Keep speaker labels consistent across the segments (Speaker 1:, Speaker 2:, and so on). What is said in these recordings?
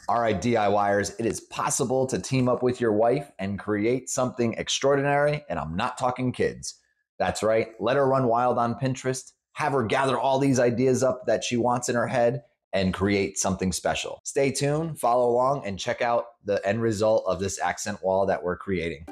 Speaker 1: All right, DIYers, it is possible to team up with your wife and create something extraordinary, and I'm not talking kids. That's right, let her run wild on Pinterest, have her gather all these ideas up that she wants in her head, and create something special. Stay tuned, follow along, and check out the end result of this accent wall that we're creating.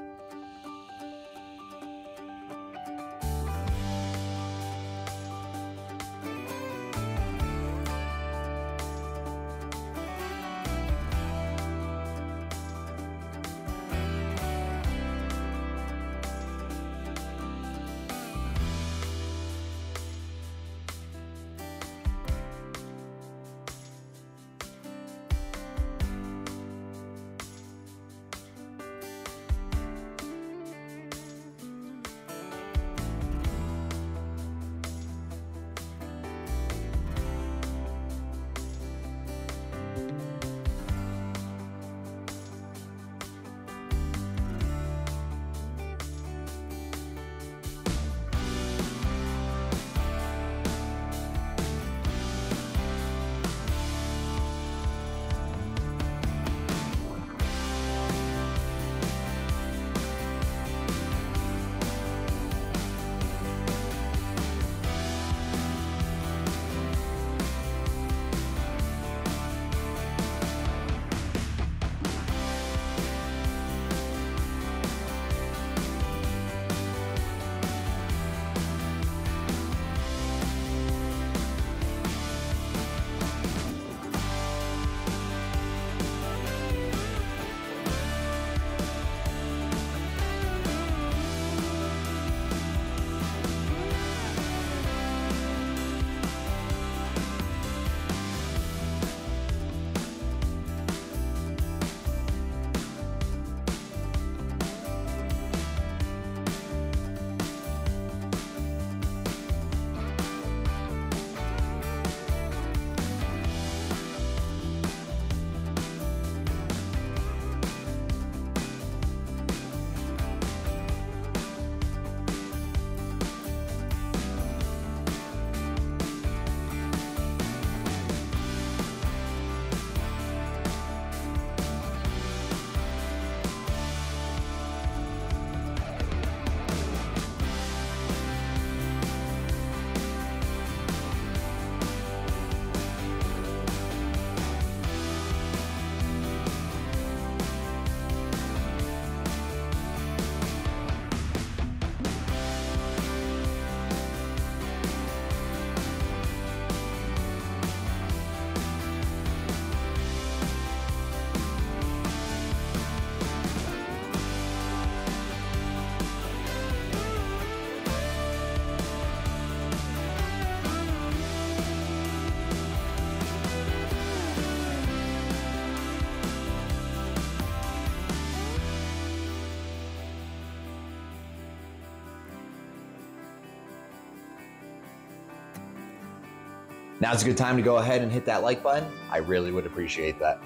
Speaker 1: Now's a good time to go ahead and hit that like button. I really would appreciate that.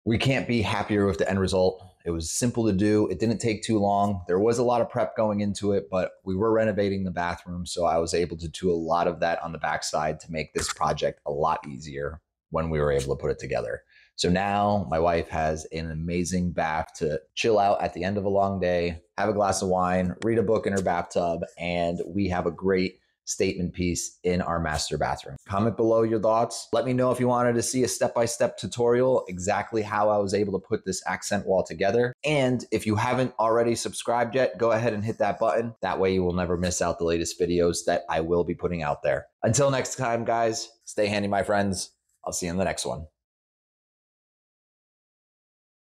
Speaker 1: We can't be happier with the end result. It was simple to do. It didn't take too long. There was a lot of prep going into it, but we were renovating the bathroom. So I was able to do a lot of that on the backside to make this project a lot easier when we were able to put it together. So now my wife has an amazing bath to chill out at the end of a long day, have a glass of wine, read a book in her bathtub, and we have a great statement piece in our master bathroom. Comment below your thoughts. Let me know if you wanted to see a step-by-step tutorial exactly how I was able to put this accent wall together. And if you haven't already subscribed yet, go ahead and hit that button. That way you will never miss out the latest videos that I will be putting out there. Until next time, guys, stay handy, my friends. I'll see you in the next one.